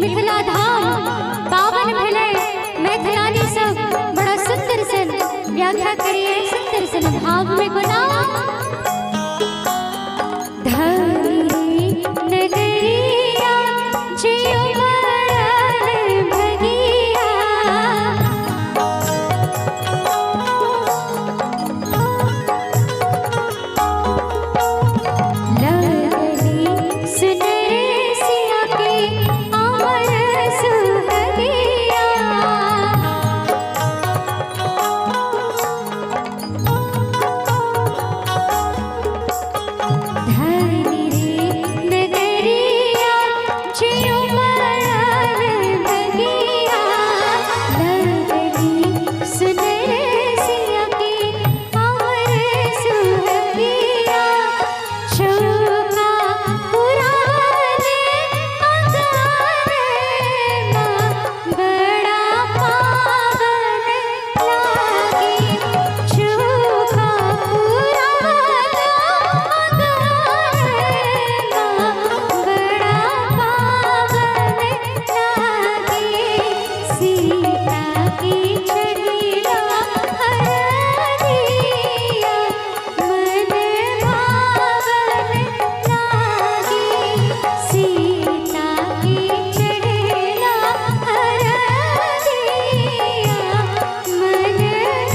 मिथिला धाम पावन भेले। मैथिलानी सब बड़ा सुंदर सन व्याख्या करिए, सुंदर सन भाव में गुना। धरी नगरिया जियो मरल भगिया, लगली सुनर सिया के अमर सुहगिया। धरी रे नगरिया जियो मरल भगिया, लगली सुनर सिया के अमर सुहगिया। चौका पुराने अंगने माँ बड़ा पावन लागे। चौका पुराने अंगने माँ बड़ा पावन लागे। सीता की चढ़िया हरदिया मन भावन लागे। सीता की चढ़िया हरदिया मन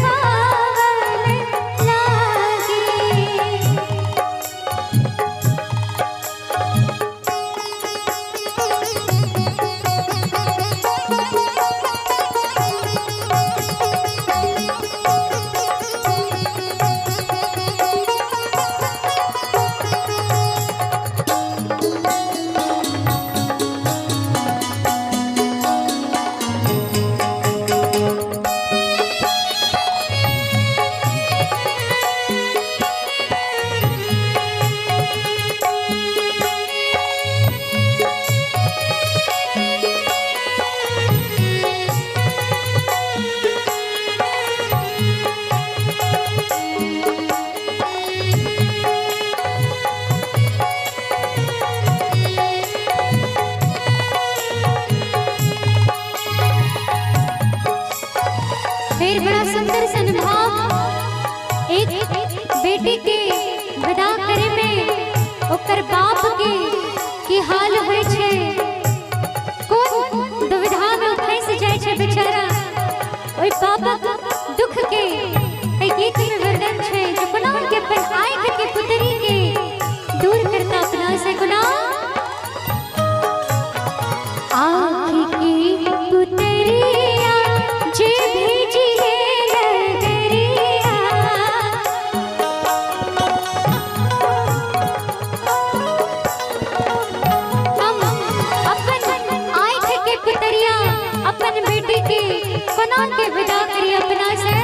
भावन लागे। फिर बड़ा सुंदर सन भाव। एक बेटी के विदा करे में ओकर बाप के की हाल होय छे। कोन दुविधा में फंस जाय छे बेचारा। ओई बापक दुख के एक गीत में वर्णन छे, जो कोना के अपन आँख के पुतरी के दूर करता अपना से गुना। आँख की पुतरिया जे भेजी है नगरिया, हम अपन आँख के पुतरिया अपन बेटी के कोना के विदा करिए अपना से।